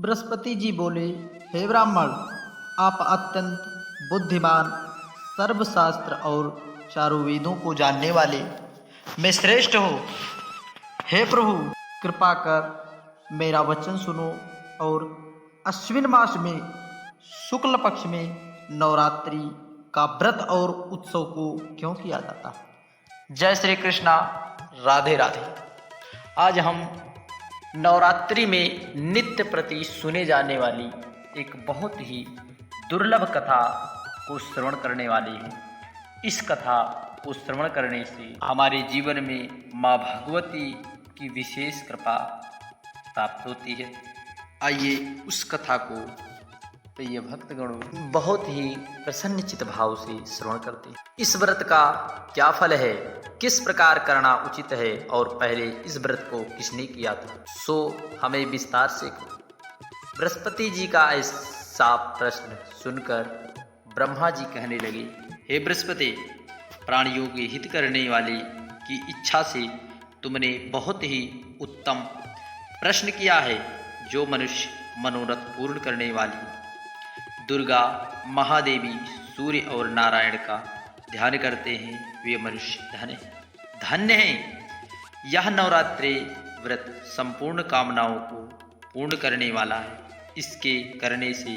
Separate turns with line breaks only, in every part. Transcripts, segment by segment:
बृहस्पति जी बोले, हे ब्राह्मण, आप अत्यंत बुद्धिमान, सर्वशास्त्र और चारों वेदों को जानने वाले में श्रेष्ठ हो। हे प्रभु, कृपा कर मेरा वचन सुनो और अश्विन मास में शुक्ल पक्ष में नवरात्रि का व्रत और उत्सव को क्यों किया जाता है। जय श्री कृष्णा, राधे राधे। आज हम नवरात्रि में नित्य प्रति सुने जाने वाली एक बहुत ही दुर्लभ कथा को श्रवण करने वाले हैं। इस कथा को श्रवण करने से हमारे जीवन में माँ भगवती की विशेष कृपा प्राप्त होती है। आइए उस कथा को प्रिय भक्तगणों बहुत ही प्रसन्नचित भाव से श्रवण करते हैं। इस व्रत का क्या फल है, किस प्रकार करना उचित है और पहले इस व्रत को किसने किया था, सो हमें विस्तार से बृहस्पति जी का ऐसा प्रश्न सुनकर ब्रह्मा जी कहने लगे, हे बृहस्पति, प्राणियों के हित करने वाले की इच्छा से तुमने बहुत ही उत्तम प्रश्न किया है। जो मनुष्य मनोरथ पूर्ण करने वाली दुर्गा, महादेवी, सूर्य और नारायण का ध्यान करते हैं, वे मनुष्य धन्य हैं। यह नवरात्रि व्रत संपूर्ण कामनाओं को पूर्ण करने वाला है। इसके करने से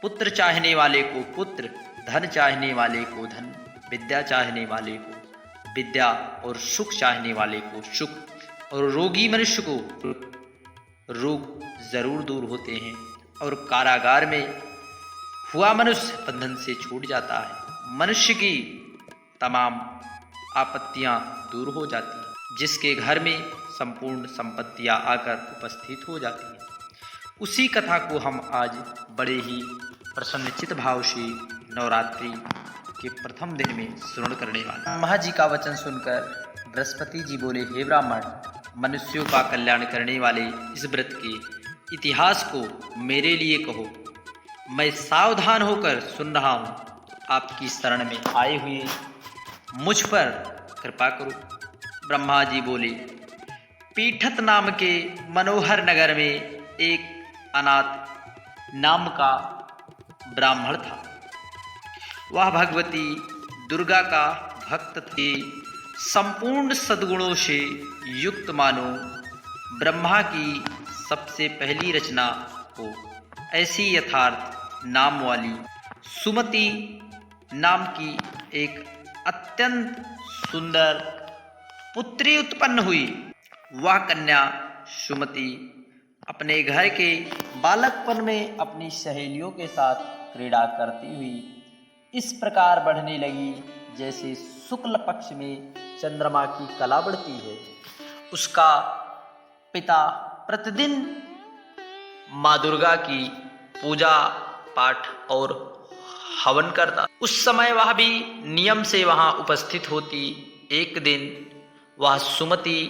पुत्र चाहने वाले को पुत्र, धन चाहने वाले को धन, विद्या चाहने वाले को विद्या और सुख चाहने वाले को सुख, और रोगी मनुष्य को रोग जरूर दूर होते हैं, और कारागार में हुआ मनुष्य बंधन से छूट जाता है। मनुष्य की तमाम आपत्तियां दूर हो जाती हैं, जिसके घर में संपूर्ण संपत्तियां आकर उपस्थित हो जाती हैं। उसी कथा को हम आज बड़े ही प्रसन्नचित भाव से नवरात्रि के प्रथम दिन में श्रवण करने वाले। ब्रह्मा जी का वचन सुनकर बृहस्पति जी बोले, हे ब्राह्मण, मनुष्यों का कल्याण करने वाले इस व्रत के इतिहास को मेरे लिए कहो। मैं सावधान होकर सुन रहा हूँ। आपकी शरण में आए हुए मुझ पर कृपा करो। ब्रह्मा जी बोले, पीठत नाम के मनोहर नगर में एक अनाथ नाम का ब्राह्मण था। वह भगवती दुर्गा का भक्त थे। संपूर्ण सद्गुणों से युक्त मानो ब्रह्मा की सबसे पहली रचना हो। ऐसी यथार्थ नाम वाली सुमति नाम की एक अत्यंत सुंदर पुत्री उत्पन्न हुई। वह कन्या सुमति अपने घर के बालकपन में अपनी सहेलियों के साथ क्रीड़ा करती हुई इस प्रकार बढ़ने लगी जैसे शुक्ल पक्ष में चंद्रमा की कला बढ़ती है। उसका पिता प्रतिदिन माँ दुर्गा की पूजा पाठ और हवन करता। उस समय वह भी नियम से वहां उपस्थित होती। एक दिन वह सुमति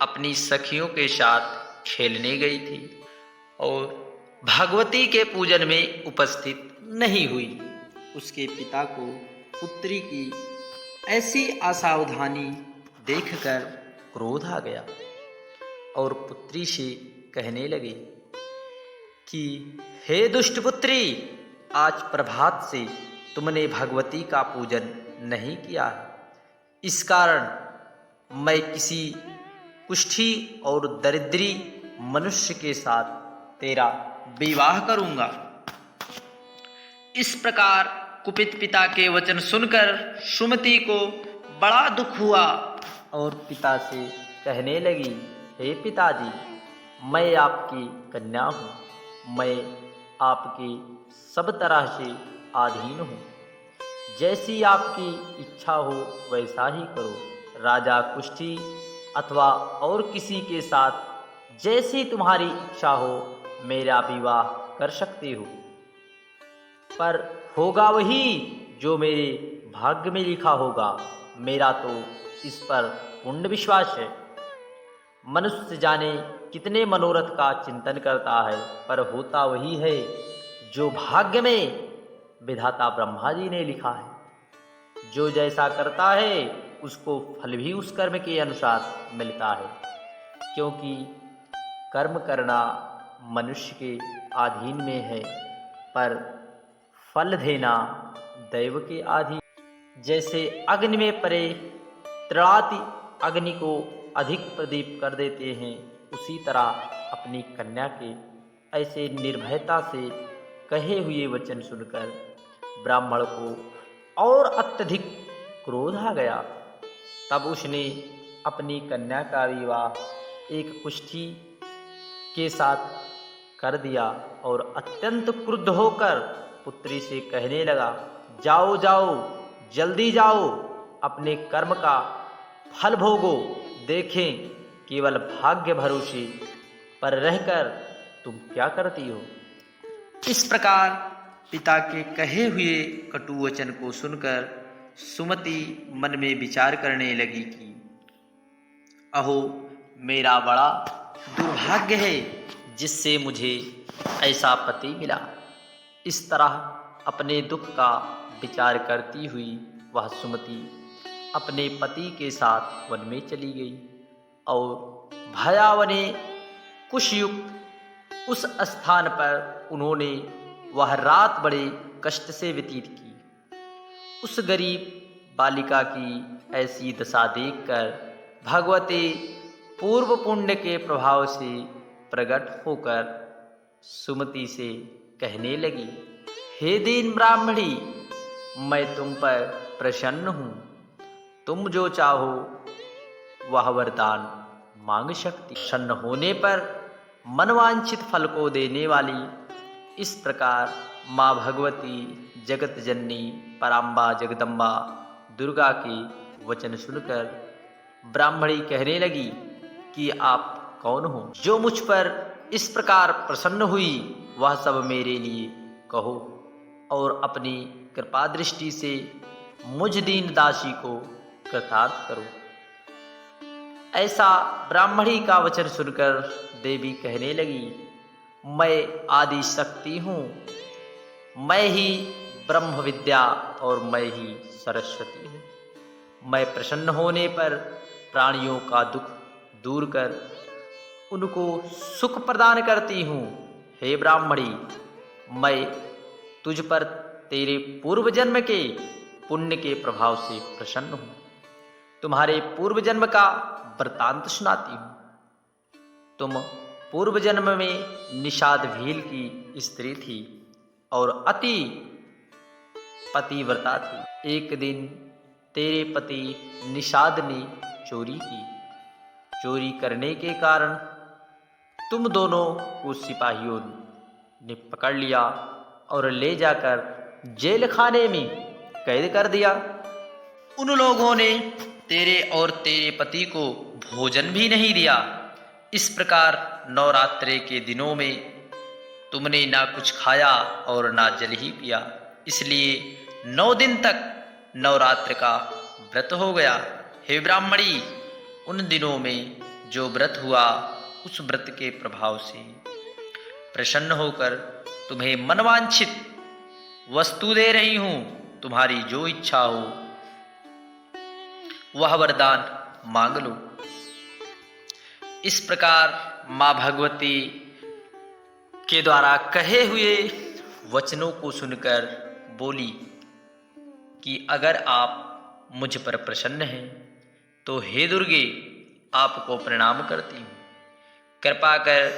अपनी सखियों के साथ खेलने गई थी और भगवती के पूजन में उपस्थित नहीं हुई। उसके पिता को पुत्री की ऐसी असावधानी देखकर क्रोध आ गया और पुत्री से कहने लगे कि हे दुष्ट पुत्री, आज प्रभात से तुमने भगवती का पूजन नहीं किया है। इस कारण मैं किसी कुष्ठी और दरिद्री मनुष्य के साथ तेरा विवाह करूंगा। इस प्रकार कुपित पिता के वचन सुनकर सुमति को बड़ा दुख हुआ और पिता से कहने लगी, हे पिताजी, मैं आपकी कन्या हूँ। मैं आपकी सब तरह से अधीन हूँ। जैसी आपकी इच्छा हो वैसा ही करो। राजा कुष्ठी अथवा और किसी के साथ जैसी तुम्हारी इच्छा हो मेरा विवाह कर सकते हो, पर होगा वही जो मेरे भाग्य में लिखा होगा। मेरा तो इस पर पूर्ण विश्वास है। मनुष्य जाने कितने मनोरथ का चिंतन करता है, पर होता वही है जो भाग्य में विधाता ब्रह्मा जी ने लिखा है। जो जैसा करता है उसको फल भी उस कर्म के अनुसार मिलता है, क्योंकि कर्म करना
मनुष्य के अधीन में है, पर फल देना दैव के अधीन। जैसे अग्नि में परे तृणाति अग्नि को अधिक प्रदीप कर देते हैं, उसी तरह अपनी कन्या के ऐसे निर्भयता से कहे हुए वचन सुनकर ब्राह्मण को और अत्यधिक क्रोध आ गया। तब उसने अपनी कन्या का विवाह एक कुष्ठी के साथ कर दिया और अत्यंत क्रुद्ध होकर पुत्री से कहने लगा, जाओ जाओ, जल्दी जाओ, अपने कर्म का फल भोगो। देखें, केवल भाग्य भरोसे पर रहकर तुम क्या करती हो।
इस प्रकार पिता के कहे हुए कटु वचन को सुनकर सुमति मन में विचार करने लगी कि अहो, मेरा बड़ा दुर्भाग्य है जिससे मुझे ऐसा पति मिला। इस तरह अपने दुख का विचार करती हुई वह सुमति अपने पति के साथ वन में चली गई और भयावने कुशयुक्त उस स्थान पर उन्होंने वह रात बड़े कष्ट से व्यतीत की। उस गरीब बालिका की ऐसी दशा देखकर भगवती पूर्व पुण्य के प्रभाव से प्रकट होकर सुमति से कहने लगी, हे दीन ब्राह्मणी, मैं तुम पर प्रसन्न हूँ। तुम जो चाहो वह वरदान मांग सकती। प्रसन्न होने पर मनवांछित फल को देने वाली इस प्रकार माँ भगवती जगत जननी पराम्बा जगदम्बा दुर्गा के वचन सुनकर ब्राह्मणी कहने लगी कि आप कौन हो, जो मुझ पर इस प्रकार प्रसन्न हुई, वह सब मेरे लिए कहो और अपनी कृपा दृष्टि से मुझ दीन दासी को कृतार्थ करो। ऐसा ब्राह्मणी का वचन सुनकर देवी कहने लगी, मैं आदि शक्ति हूँ, मैं ही ब्रह्म विद्या और मैं ही सरस्वती हूँ। मैं प्रसन्न होने पर प्राणियों का दुख दूर कर उनको सुख प्रदान करती हूँ। हे ब्राह्मणी, मैं तुझ पर तेरे पूर्व जन्म के पुण्य के प्रभाव से प्रसन्न हूँ। तुम्हारे पूर्व जन्म का वृत्तांत सुनाती हूँ। तुम पूर्व जन्म में निषाद भील की स्त्री थी और अति पतिव्रता थी। एक दिन तेरे पति निषाद ने चोरी की। चोरी करने के कारण तुम दोनों को सिपाहियों ने पकड़ लिया और ले जाकर जेल खाने में कैद कर दिया। उन लोगों ने तेरे और तेरे पति को भोजन भी नहीं दिया। इस प्रकार नवरात्रे के दिनों में तुमने ना कुछ खाया और ना जल ही पिया, इसलिए 9 दिन तक नवरात्र का व्रत हो गया। हे ब्राह्मणी, उन दिनों में जो व्रत हुआ, उस व्रत के प्रभाव से प्रसन्न होकर तुम्हें मनवांछित वस्तु दे रही हूं। तुम्हारी जो इच्छा हो वह वरदान मांग लो। इस प्रकार माँ भगवती के द्वारा कहे हुए वचनों को सुनकर बोली कि अगर आप मुझ पर प्रसन्न हैं तो हे दुर्गे, आपको प्रणाम करती हूँ। कृपा कर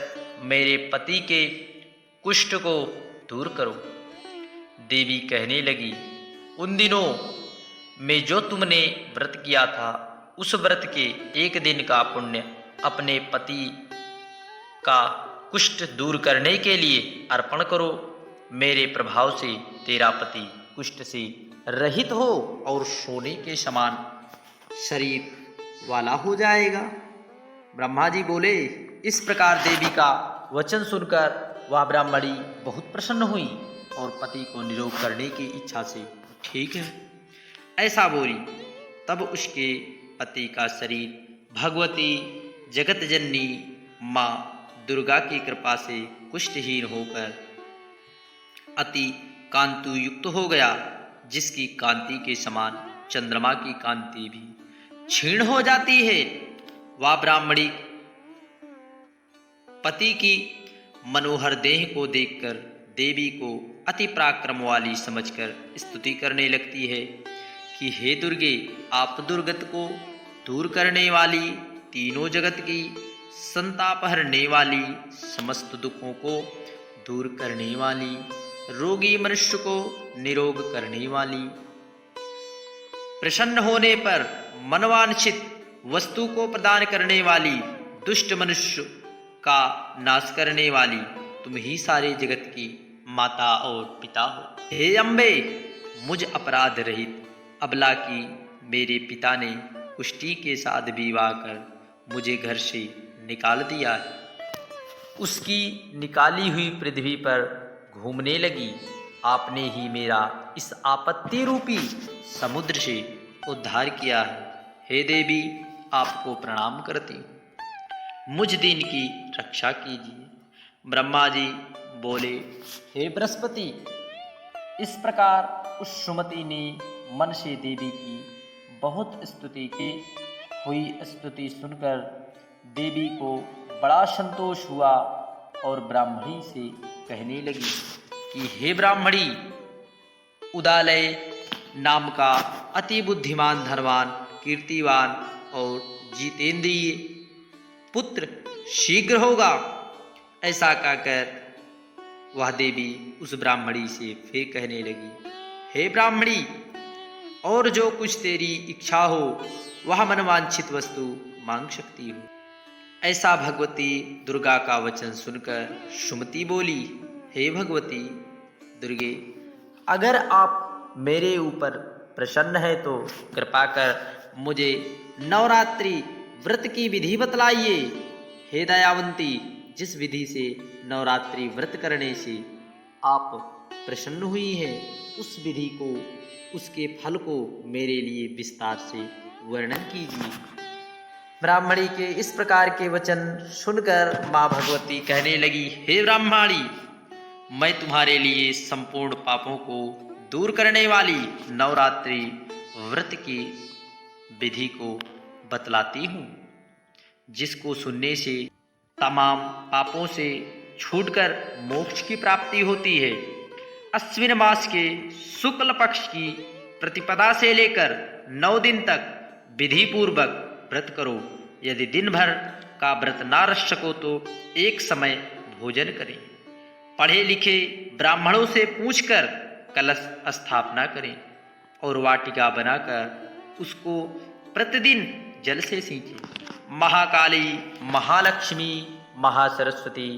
मेरे पति के कुष्ठ को दूर करो। देवी कहने लगी, उन दिनों में जो तुमने व्रत किया था, उस व्रत के 1 दिन का पुण्य अपने पति का कुष्ठ दूर करने के लिए अर्पण करो। मेरे प्रभाव से तेरा पति कुष्ठ से रहित हो और सोने के समान शरीर वाला हो जाएगा। ब्रह्मा जी बोले। इस प्रकार देवी का वचन सुनकर वह ब्राह्मणी बहुत प्रसन्न हुई और पति को निरोग करने की इच्छा से ठीक है ऐसा बोली। तब उसके पति का शरीर भगवती जगत जननी माँ दुर्गा की कृपा से कुष्ठहीन होकर अति कांतु युक्त हो गया, जिसकी कांति के समान चंद्रमा की कांति भी क्षीण हो जाती है। वह ब्राह्मणी पति की
मनोहर देह को देखकर देवी को अति पराक्रम वाली समझकर स्तुति करने लगती है कि हे दुर्गे, आप दुर्गत को दूर करने वाली, तीनों जगत की संताप हरने वाली, समस्त दुखों को दूर करने वाली, रोगी मनुष्य को निरोग करने वाली, प्रसन्न होने पर मनवांछित वस्तु को प्रदान करने वाली, दुष्ट मनुष्य का नाश करने वाली, तुम ही सारे जगत की माता और पिता हो। हे अम्बे, मुझ अपराध रहित अबला की मेरे पिता ने कुष्ठी के साथ विवाह कर मुझे घर से निकाल दिया है। उसकी निकाली हुई पृथ्वी पर घूमने लगी। आपने ही मेरा इस आपत्ति रूपी समुद्र से उद्धार किया है। हे देवी, आपको प्रणाम करती हूँ, मुझ दीन की रक्षा कीजिए। ब्रह्मा जी बोले, हे बृहस्पति, इस प्रकार उस सुमति ने मन से देवी की बहुत स्तुति की। हुई स्तुति सुनकर देवी को बड़ा संतोष हुआ और ब्राह्मणी से कहने लगी कि हे ब्राह्मणी, उदालय नाम का अति बुद्धिमान, धनवान, कीर्तिवान और जितेंद्रिय पुत्र शीघ्र होगा। ऐसा कहकर वह देवी उस ब्राह्मणी से फिर कहने लगी, हे ब्राह्मणी, और जो कुछ तेरी इच्छा हो वह मनवांछित वस्तु मांग सकती हो। ऐसा भगवती दुर्गा का वचन सुनकर सुमति बोली, हे भगवती दुर्गे, अगर आप मेरे ऊपर प्रसन्न है तो कृपा कर मुझे नवरात्रि व्रत की विधि बतलाइए। हे दयावंती, जिस विधि से नवरात्रि व्रत करने से आप प्रसन्न हुई है, उस विधि को, उसके फल को मेरे लिए विस्तार से वर्णन कीजिए। ब्राह्मणी के इस प्रकार के वचन सुनकर माँ भगवती कहने लगी, हे ब्राह्मणी, मैं तुम्हारे लिए संपूर्ण पापों को दूर करने वाली नवरात्रि व्रत की विधि को बतलाती हूँ, जिसको सुनने से तमाम पापों से छूटकर मोक्ष की प्राप्ति होती है। अश्विन मास के शुक्ल पक्ष की प्रतिपदा से लेकर 9 दिन तक विधि पूर्वक व्रत करो। यदि दिन भर का व्रत ना रख सको तो एक समय भोजन करें। पढ़े लिखे ब्राह्मणों से पूछकर कलश स्थापना करें और वाटिका बनाकर उसको प्रतिदिन जल से सींचें। महाकाली, महालक्ष्मी, महासरस्वती,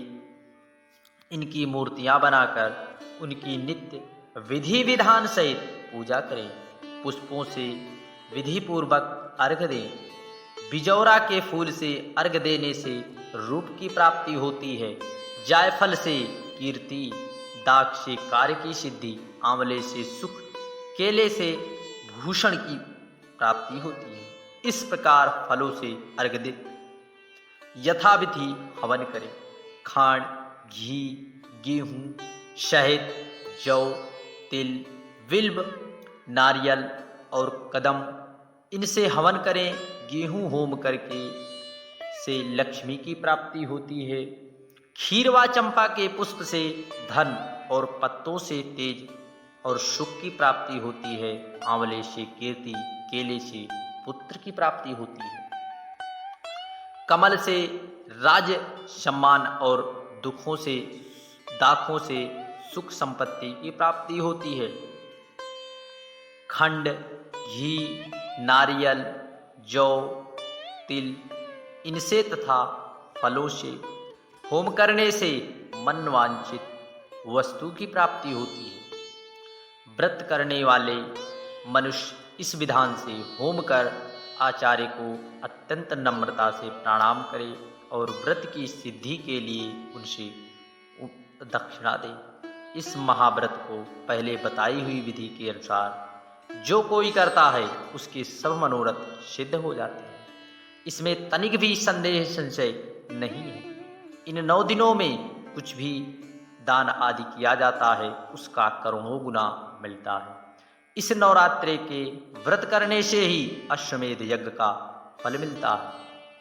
इनकी मूर्तियां बनाकर उनकी नित्य विधि विधान सहित पूजा करें। पुष्पों से विधि पूर्वक अर्घ्य दें। बिजौरा के फूल से अर्घ्य देने से रूप की प्राप्ति होती है। जायफल से कीर्ति, दाख से कार्य की सिद्धि, आंवले से सुख, केले से भूषण की प्राप्ति होती है। इस प्रकार फलों से अर्घ्य दें। यथाविधि हवन करें। खांड, घी, गेहूं, शहद, जौ, तिल, बिल्व, नारियल और कदम, इनसे हवन करें। गेहूं होम करके से लक्ष्मी की प्राप्ति होती है। खीर व चंपा के पुष्प से धन और पत्तों से तेज और सुख की प्राप्ति होती है। आंवले से कीर्ति, केले से पुत्र की प्राप्ति होती है। कमल से राज सम्मान और दुखों से, दाखों से सुख संपत्ति की प्राप्ति होती है। खंड, घी, नारियल, जौ, तिल, इनसे तथा फलों से होम करने से मनवांछित वस्तु की प्राप्ति होती है। व्रत करने वाले मनुष्य इस विधान से होम कर आचार्य को अत्यंत नम्रता से प्रणाम करे और व्रत की सिद्धि के लिए उनसे दक्षिणा दे। इस महाव्रत को पहले बताई हुई विधि के अनुसार जो कोई करता है उसके सब मनोरथ सिद्ध हो जाते हैं। इसमें तनिक भी संदेह संशय नहीं है। इन 9 दिनों में कुछ भी दान आदि किया जाता है उसका करोड़ों गुना मिलता है। इस नवरात्रि के व्रत करने से ही अश्वमेध यज्ञ का फल मिलता है।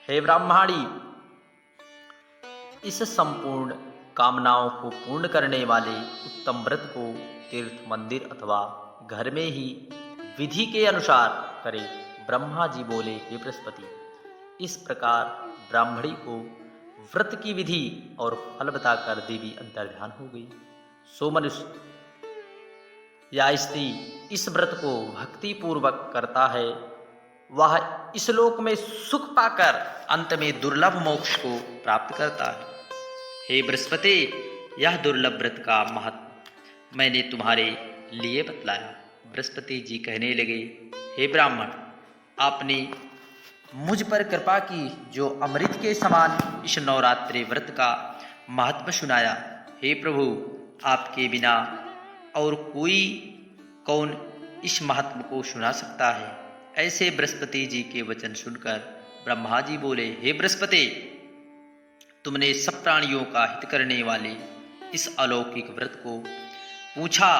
हे ब्राह्मणी, इस संपूर्ण कामनाओं को पूर्ण करने वाले उत्तम व्रत को तीर्थ, मंदिर अथवा घर में ही विधि के अनुसार करें। ब्रह्मा जी बोले, हे बृहस्पति, इस प्रकार ब्राह्मणी को व्रत की विधि और फल बताकर देवी अंतर्ध्यान हो गई। सो मनुष्य या स्त्री इस व्रत को भक्ति पूर्वक करता है, वह इस लोक में सुख पाकर अंत में दुर्लभ मोक्ष को प्राप्त करता है। हे बृहस्पति, यह दुर्लभ व्रत का महत्व मैंने तुम्हारे लिए बतलाया। बृहस्पति जी कहने लगे, हे ब्राह्मण, आपने मुझ पर कृपा की जो अमृत के समान इस नवरात्रि व्रत का महत्व सुनाया। हे प्रभु, आपके बिना और कौन इस महत्व को सुना सकता है। ऐसे बृहस्पति जी के वचन सुनकर ब्रह्मा जी बोले, हे बृहस्पति, तुमने सब प्राणियों का हित करने वाले इस अलौकिक व्रत को पूछा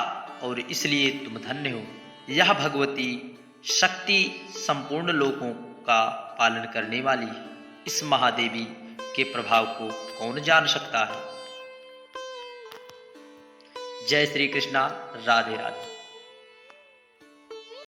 और इसलिए तुम धन्य हो। यह भगवती शक्ति संपूर्ण लोकों का पालन करने वाली है। इस महादेवी के प्रभाव को कौन जान सकता है। जय श्री कृष्णा। राधे राधे।